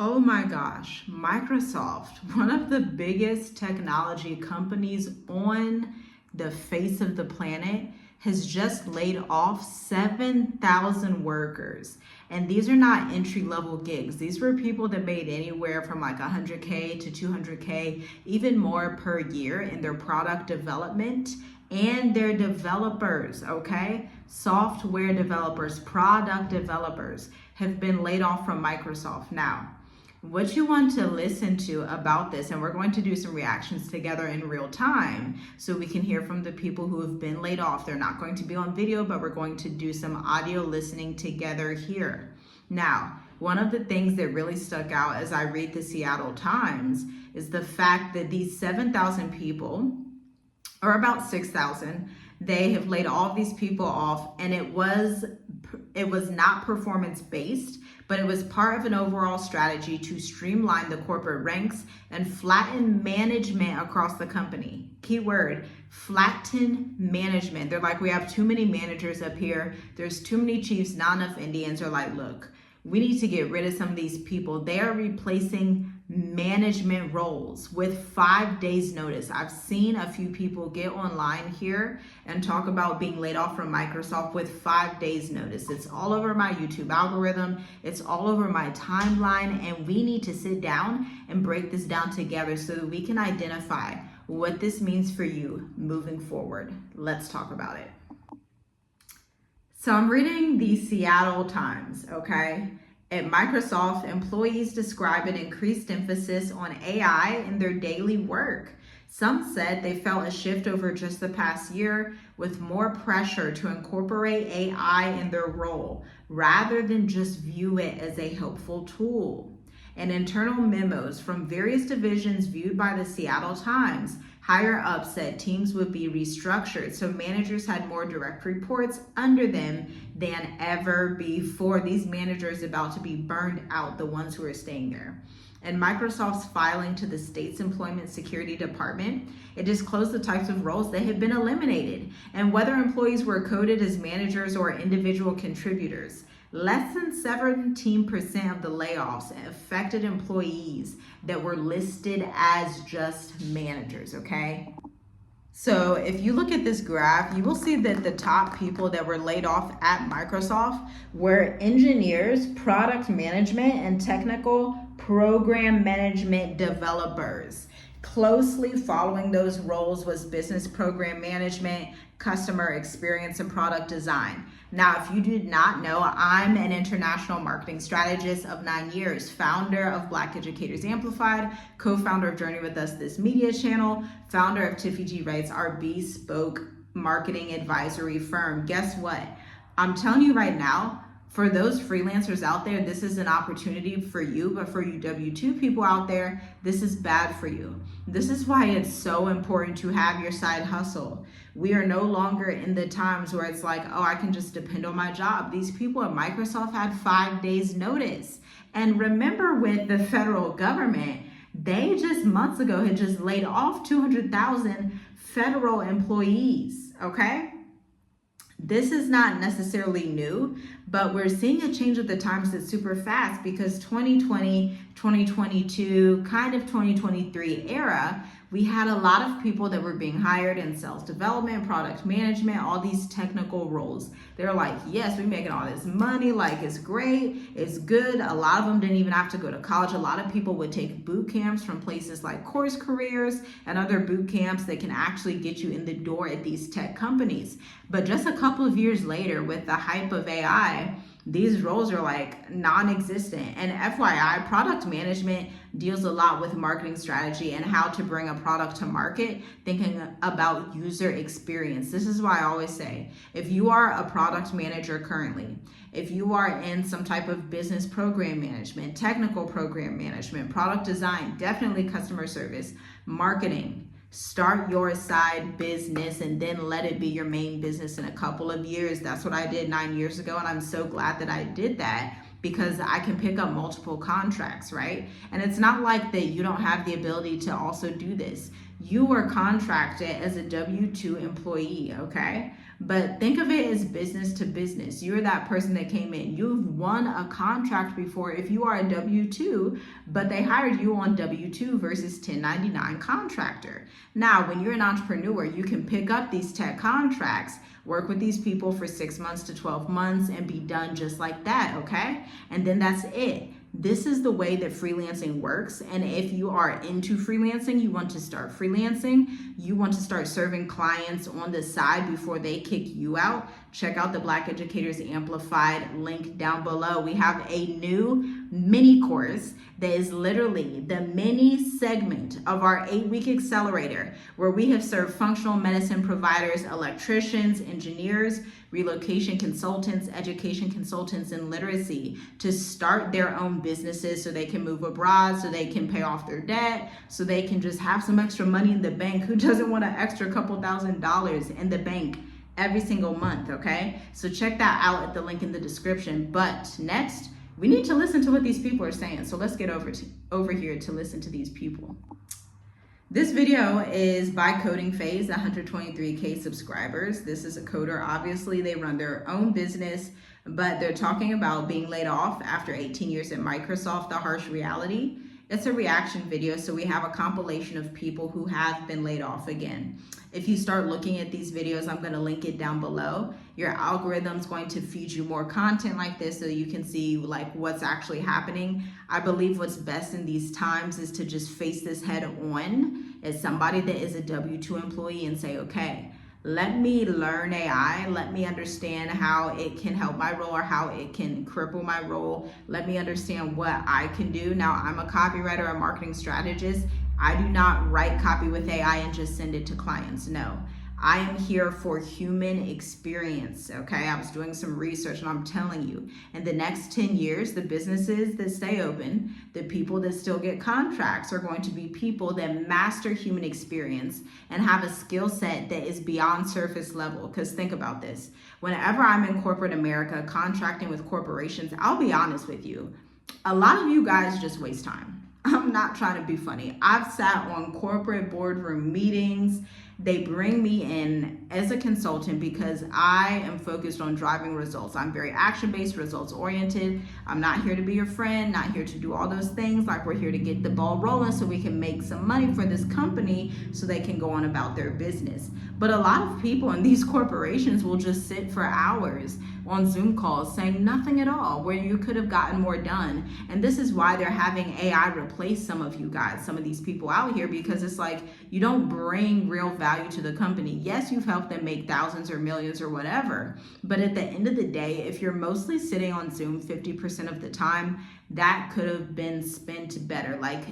Oh my gosh, Microsoft, one of the biggest technology companies on the face of the planet, has just laid off 7,000 workers. And these are not entry-level gigs. These were people that made anywhere from like 100K to 200K, even more per year in their product development. And they're developers, okay? Software developers, product developers have been laid off from Microsoft. Now, what you want to listen to about this, and we're going to do some reactions together in real time so we can hear from the people who have been laid off. They're not going to be on video, but we're going to do some audio listening together here. Now, one of the things that really stuck out as I read the Seattle Times is the fact that these 7,000 people, or about 6,000, they have laid all these people off, and it was not performance-based, but it was part of an overall strategy to streamline the corporate ranks and flatten management across the company. Keyword, flatten management. They're like, we have too many managers up here. There's too many chiefs, not enough Indians. They're like, look, we need to get rid of some of these people. They are replacing management roles with 5 days notice. I've seen a few people get online here and talk about being laid off from Microsoft with 5 days notice. It's all over my YouTube algorithm. It's all over my timeline, and we need to sit down and break this down together so that we can identify what this means for you moving forward. Let's talk about it. So I'm reading the Seattle Times, okay? At Microsoft, employees describe an increased emphasis on AI in their daily work. Some said they felt a shift over just the past year with more pressure to incorporate AI in their role rather than just view it as a helpful tool. And internal memos from various divisions viewed by the Seattle Times, higher ups said teams would be restructured so managers had more direct reports under them than ever before. These managers about to be burned out, the ones who are staying there. And Microsoft's filing to the state's Employment Security Department, it disclosed the types of roles that had been eliminated and whether employees were coded as managers or individual contributors. Less than 17% of the layoffs affected employees that were listed as just managers, okay? So if you look at this graph, you will see that the top people that were laid off at Microsoft were engineers, product management, and technical program management developers. Closely following those roles was business program management, customer experience, and product design. Now, if you did not know, I'm an international marketing strategist of 9 years, founder of Black Educators Amplified, co-founder of Journey With Us, this media channel, founder of Tiffy G Writes, our bespoke marketing advisory firm. Guess what? I'm telling you right now, for those freelancers out there, this is an opportunity for you, but for you W-2 people out there, this is bad for you. This is why it's so important to have your side hustle. We are no longer in the times where it's like, oh, I can just depend on my job. These people at Microsoft had 5 days notice. And remember, with the federal government, they just months ago had just laid off 200,000 federal employees, okay? This is not necessarily new, but we're seeing a change of the times that's super fast because 2020, 2022, kind of 2023 era, we had a lot of people that were being hired in sales development, product management, all these technical roles. They're like, yes, we're making all this money, like it's great, it's good. A lot of them didn't even have to go to college. A lot of people would take boot camps from places like Course Careers and other boot camps that can actually get you in the door at these tech companies. But just a couple of years later, with the hype of AI, these roles are like non-existent. And FYI, product management deals a lot with marketing strategy and how to bring a product to market, thinking about user experience. This is why I always say, if you are a product manager currently, if you are in some type of business program management, technical program management, product design, definitely customer service, marketing, start your side business and then let it be your main business in a couple of years. That's what I did 9 years ago, and I'm so glad that I did that because I can pick up multiple contracts, right? And it's not like that you don't have the ability to also do this. You are contracted as a W-2 employee, okay? But think of it as business to business. You're that person that came in. You've won a contract before if you are a W-2, but they hired you on W-2 versus 1099 contractor. Now, when you're an entrepreneur, you can pick up these tech contracts, work with these people for 6 months to 12 months and be done just like that, okay? And then that's it. This is the way that freelancing works. And if you are into freelancing, you want to start freelancing, you want to start serving clients on the side before they kick you out, check out the Black Educators Amplified link down below. We have a new mini course that is literally the mini segment of our 8-week accelerator, where we have served functional medicine providers, electricians, engineers, relocation consultants, education consultants, and literacy to start their own businesses so they can move abroad, so they can pay off their debt, so they can just have some extra money in the bank. Who doesn't want an extra couple $1,000s in the bank every single month, okay? So check that out at the link in the description. But next, we need to listen to what these people are saying. So let's get over here to listen to these people. This video is by Coding Phase, 123K subscribers. This is a coder. Obviously, they run their own business, but they're talking about being laid off after 18 years at Microsoft, the harsh reality. It's a reaction video, so we have a compilation of people who have been laid off again. If you start looking at these videos, I'm going to link it down below. Your algorithm's going to feed you more content like this so you can see like what's actually happening. I believe what's best in these times is to just face this head on as somebody that is a W-2 employee and say, okay, let me learn AI. Let me understand how it can help my role or how it can cripple my role. Let me understand what I can do. Now, I'm a copywriter, a marketing strategist. I do not write copy with AI and just send it to clients. No, I am here for human experience, okay? I was doing some research and I'm telling you, in the next 10 years, the businesses that stay open, the people that still get contracts are going to be people that master human experience and have a skill set that is beyond surface level. Because think about this, whenever I'm in corporate America, contracting with corporations, I'll be honest with you, a lot of you guys just waste time. I'm not trying to be funny. I've sat on corporate boardroom meetings. They bring me in as a consultant because I am focused on driving results. I'm very action-based, results-oriented. I'm not here to be your friend, not here to do all those things. Like, we're here to get the ball rolling so we can make some money for this company so they can go on about their business. But a lot of people in these corporations will just sit for hours on Zoom calls saying nothing at all, where you could have gotten more done. And this is why they're having AI replace some of you guys, some of these people out here, because it's like, you don't bring real value to the company. Yes, you've helped them make thousands or millions or whatever, but at the end of the day, if you're mostly sitting on Zoom 50% of the time, that could have been spent better. Like,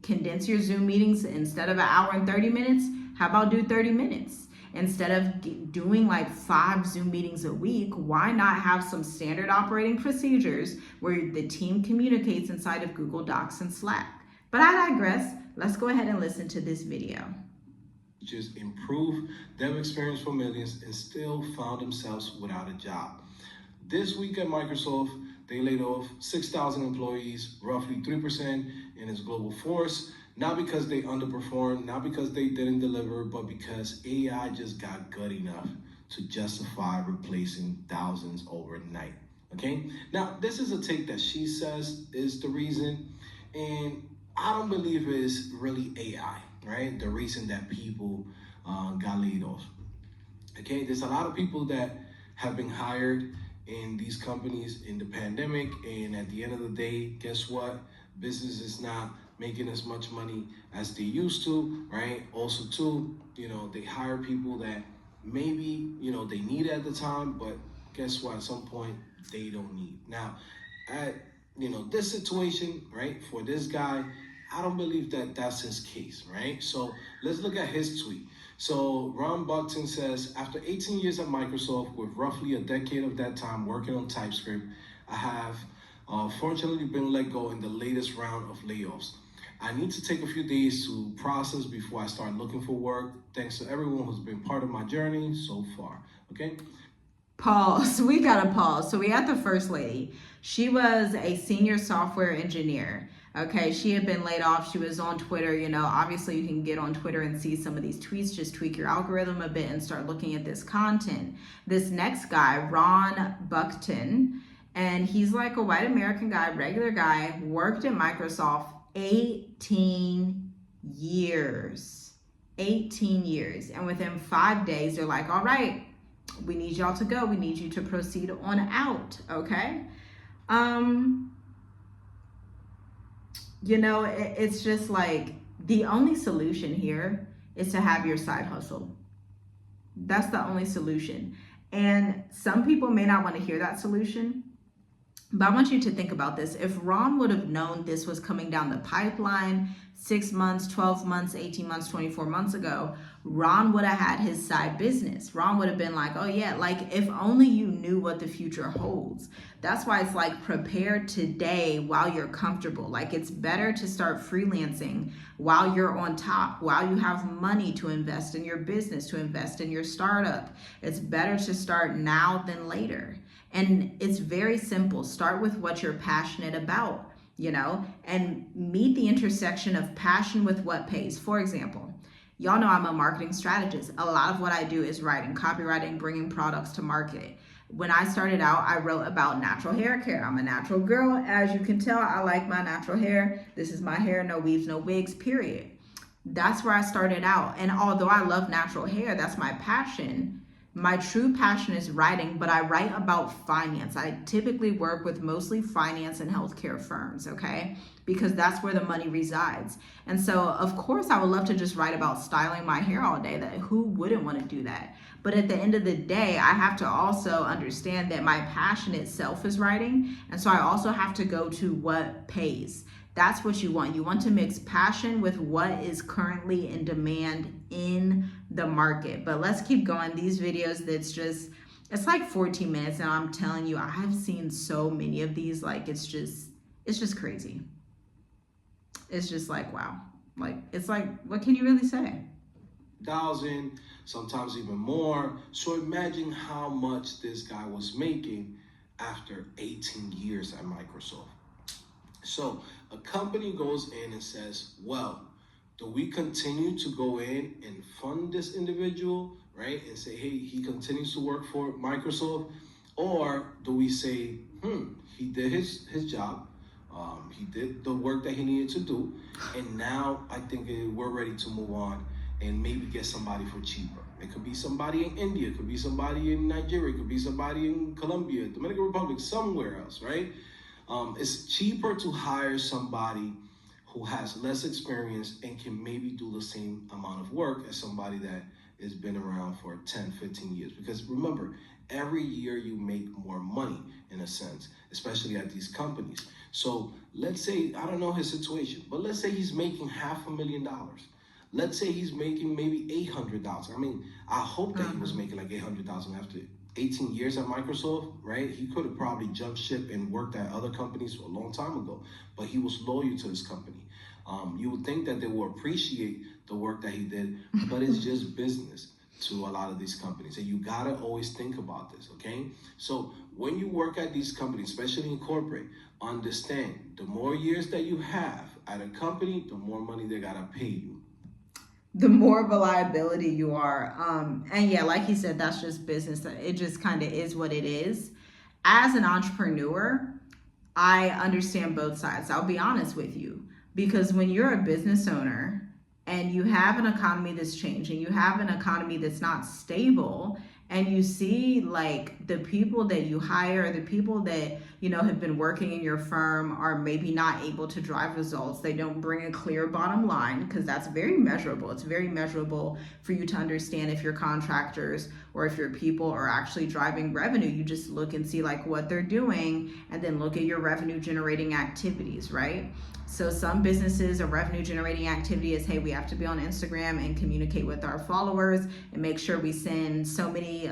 condense your Zoom meetings. Instead of an hour and 30 minutes, how about do 30 minutes? Instead of doing like 5 Zoom meetings a week, why not have some standard operating procedures where the team communicates inside of Google Docs and Slack? But I digress. Let's go ahead and listen to this video. Just improve dev experience for millions and still found themselves without a job. This week at Microsoft, they laid off 6,000 employees, roughly 3% in its global force. Not because they underperformed, not because they didn't deliver, but because AI just got good enough to justify replacing thousands overnight, okay? Now, this is a take that she says is the reason, and I don't believe it's really AI, right? The reason that people got laid off, okay? There's a lot of people that have been hired in these companies in the pandemic, and at the end of the day, guess what? Business is not making as much money as they used to, right? Also too, they hire people that maybe, they need at the time, but guess what? At some point, they don't need. Now, at, this situation, right? For this guy, I don't believe that that's his case, right? So let's look at his tweet. So Ron Buckton says, after 18 years at Microsoft, with roughly a decade of that time working on TypeScript, I have fortunately been let go in the latest round of layoffs. I need to take a few days to process before I start looking for work. Thanks to everyone who's been part of my journey so far, okay? Pause. We got to pause. So we had the first lady. She was a senior software engineer. Okay, she had been laid off. She was on Twitter. Obviously you can get on Twitter and see some of these tweets. Just tweak your algorithm a bit and start looking at this content. This next guy, Ron Buckton, and he's like a white American guy, regular guy, worked at Microsoft 18 years. 18 years. And within 5 days, they're like, all right, we need y'all to go. We need you to proceed on out. Okay. It's just like the only solution here is to have your side hustle. That's the only solution. And some people may not want to hear that solution, but I want you to think about this. If Ron would have known this was coming down the pipeline 6 months, 12 months, 18 months, 24 months ago, Ron would have had his side business. Ron would have been like, oh yeah, like if only you knew what the future holds. That's why it's like prepare today while you're comfortable. Like it's better to start freelancing while you're on top, while you have money to invest in your business, to invest in your startup. It's better to start now than later. And it's very simple. Start with what you're passionate about, and meet the intersection of passion with what pays. For example, y'all know I'm a marketing strategist. A lot of what I do is writing, copywriting, bringing products to market. When I started out, I wrote about natural hair care. I'm a natural girl. As you can tell, I like my natural hair. This is my hair, no weaves, no wigs, period. That's where I started out. And although I love natural hair, that's my passion. My true passion is writing, but I write about finance. I typically work with mostly finance and healthcare firms, okay? Because that's where the money resides. And so, of course, I would love to just write about styling my hair all day. Who wouldn't want to do that? But at the end of the day, I have to also understand that my passion itself is writing. And so I also have to go to what pays. That's what you want. You want to mix passion with what is currently in demand in the market. But let's keep going. These videos, it's like 14 minutes. And I'm telling you, I have seen so many of these. Like, it's just crazy. It's just like, wow. Like, it's like, what can you really say? 1,000, sometimes even more. So imagine how much this guy was making after 18 years at Microsoft. So a company goes in and says, well, do we continue to go in and fund this individual, right? And say, hey, he continues to work for Microsoft? Or do we say, he did his job. He did the work that he needed to do. And now I think we're ready to move on and maybe get somebody for cheaper. It could be somebody in India, it could be somebody in Nigeria, it could be somebody in Colombia, Dominican Republic, somewhere else, right? It's cheaper to hire somebody who has less experience and can maybe do the same amount of work as somebody that has been around for 10, 15 years. Because remember, every year you make more money in a sense, especially at these companies. So let's say, I don't know his situation, but let's say he's making $500,000. Let's say he's making maybe $800,000. I mean, I hope that he was making like $800,000 after 18 years at Microsoft, right? He could have probably jumped ship and worked at other companies a long time ago, but he was loyal to his company. You would think that they will appreciate the work that he did, but it's just business to a lot of these companies. And you gotta always think about this, okay? So when you work at these companies, especially in corporate, understand the more years that you have at a company, the more money they gotta pay you. The more of a liability you are. And yeah, like he said, that's just business. It just kind of is what it is. As an entrepreneur, I understand both sides. I'll be honest with you, because when you're a business owner and you have an economy that's changing, you have an economy that's not stable, and you see like the people that you hire, the people that, have been working in your firm are maybe not able to drive results. They don't bring a clear bottom line, because that's very measurable. It's very measurable for you to understand if your contractors or if your people are actually driving revenue. You just look and see like what they're doing and then look at your revenue generating activities, right? So some businesses, a revenue generating activity is, hey, we have to be on Instagram and communicate with our followers and make sure we send so many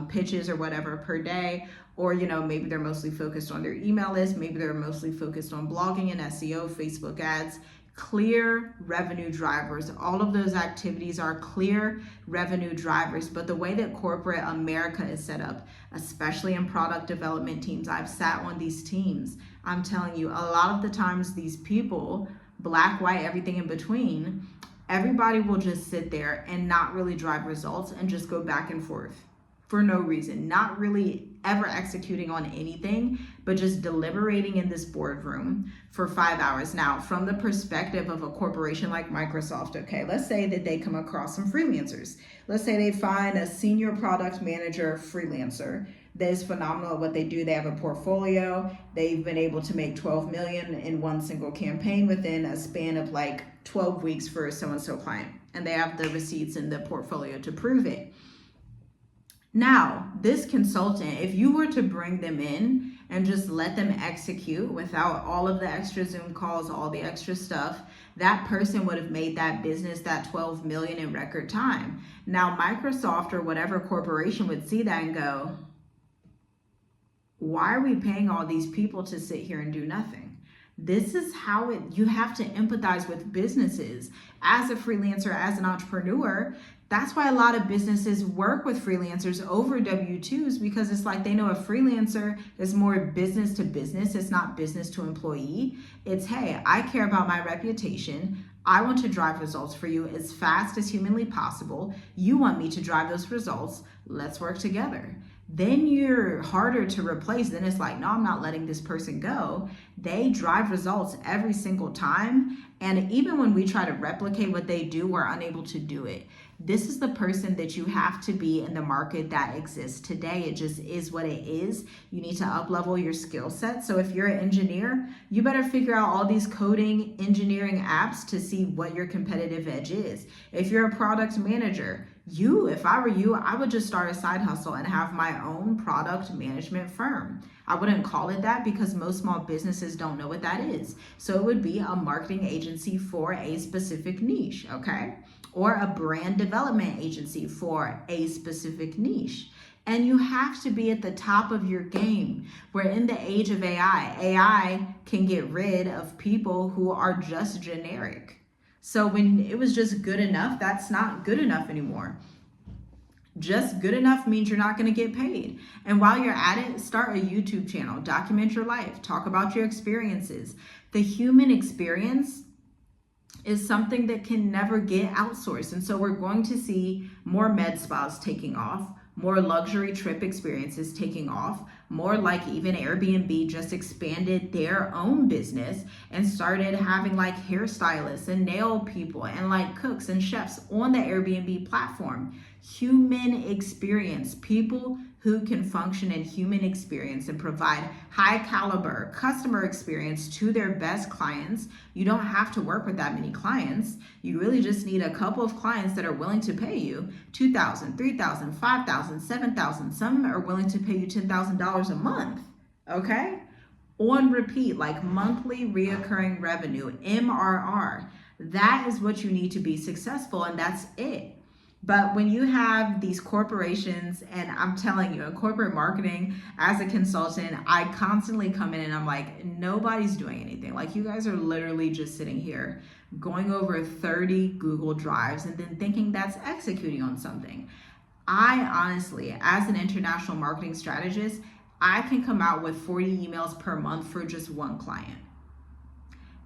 pitches or whatever per day, or, maybe they're mostly focused on their email list. Maybe they're mostly focused on blogging and SEO, Facebook ads. Clear revenue drivers. All of those activities are clear revenue drivers. But the way that corporate America is set up, especially in product development teams, I've sat on these teams. I'm telling you, a lot of the times these people, black, white, everything in between, everybody will just sit there and not really drive results and just go back and forth for no reason, not really ever executing on anything, but just deliberating in this boardroom for 5 hours. Now, from the perspective of a corporation like Microsoft, okay, let's say that they come across some freelancers. Let's say they find a senior product manager freelancer that is phenomenal at what they do. They have a portfolio. They've been able to make 12 million in one single campaign within a span of like 12 weeks for a so-and-so client. And they have the receipts in the portfolio to prove it. Now, this consultant, if you were to bring them in and just let them execute without all of the extra Zoom calls, all the extra stuff, that person would have made that business that 12 million in record time. Now, Microsoft or whatever corporation would see that and go, why are we paying all these people to sit here and do nothing? This is how you have to empathize with businesses. As a freelancer, as an entrepreneur, that's why a lot of businesses work with freelancers over W-2s, because it's like they know a freelancer is more business to business. It's not business to employee. It's, hey, I care about my reputation. I want to drive results for you as fast as humanly possible. You want me to drive those results. Let's work together. Then you're harder to replace. Then it's like, no, I'm not letting this person go. They drive results every single time. And even when we try to replicate what they do, we're unable to do it. This is the person that you have to be in the market that exists today. It just is what it is. You need to up-level your skill set. So if you're an engineer, you better figure out all these coding engineering apps to see what your competitive edge is. If you're a product manager, if I were you, I would just start a side hustle and have my own product management firm. I wouldn't call it that because most small businesses don't know what that is. So it would be a marketing agency for a specific niche, okay? Or a brand development agency for a specific niche. And you have to be at the top of your game. We're in the age of AI. AI can get rid of people who are just generic. So when it was just good enough, that's not good enough anymore. Just good enough means you're not going to get paid. And while you're at it, start a YouTube channel, document your life, talk about your experiences. The human experience is something that can never get outsourced. And so we're going to see more med spas taking off, more luxury trip experiences taking off, more like even Airbnb just expanded their own business and started having like hairstylists and nail people and like cooks and chefs on the Airbnb platform. Human experience, people who can function in human experience and provide high caliber customer experience to their best clients. You don't have to work with that many clients. You really just need a couple of clients that are willing to pay you $2,000, $3,000, $5,000, $7,000. Some are willing to pay you $10,000 a month, okay? On repeat, like monthly reoccurring revenue, MRR. That is what you need to be successful, and that's it. But when you have these corporations, and I'm telling you, in corporate marketing, as a consultant, I constantly come in and I'm like, nobody's doing anything. Like, you guys are literally just sitting here going over 30 Google Drives and then thinking that's executing on something. I honestly, as an international marketing strategist, I can come out with 40 emails per month for just one client.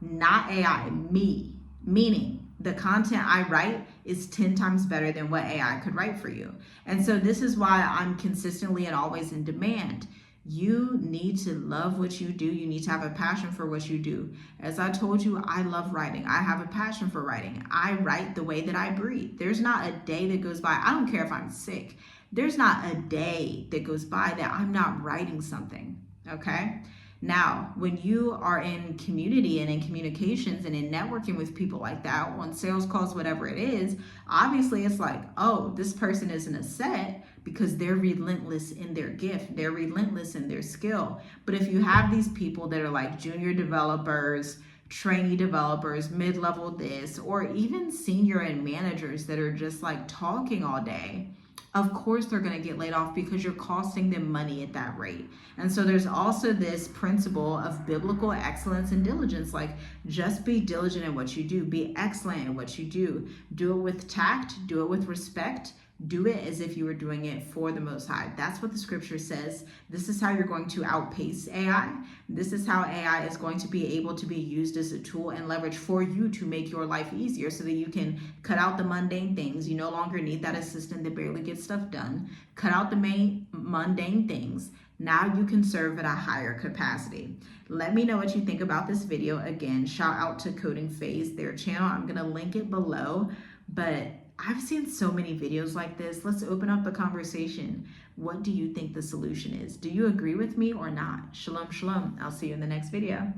Not AI, me, meaning the content I write is 10 times better than what AI could write for you. And so this is why I'm consistently and always in demand. You need to love what you do. You need to have a passion for what you do. As I told you, I love writing. I have a passion for writing. I write the way that I breathe. There's not a day that goes by. I don't care if I'm sick. There's not a day that goes by that I'm not writing something, okay? Now, when you are in community and in communications and in networking with people like that, on sales calls, whatever it is, obviously it's like, oh, this person isn't a set because they're relentless in their gift. They're relentless in their skill. But if you have these people that are like junior developers, trainee developers, mid-level this, or even senior and managers that are just like talking all day, of course they're going to get laid off because you're costing them money at that rate. And so there's also this principle of biblical excellence and diligence, like just be diligent in what you do, be excellent in what you do it with tact, do it with respect, do it as if you were doing it for the Most High. That's what the scripture says. This is how you're going to outpace AI. This is how AI is going to be able to be used as a tool and leverage for you to make your life easier so that you can cut out the mundane things. You no longer need that assistant that barely gets stuff done. Cut out the main mundane things. Now you can serve at a higher capacity. Let me know what you think about this video. Again, shout out to Coding Phase, their channel. I'm going to link it below, but I've seen so many videos like this. Let's open up the conversation. What do you think the solution is? Do you agree with me or not? Shalom, shalom. I'll see you in the next video.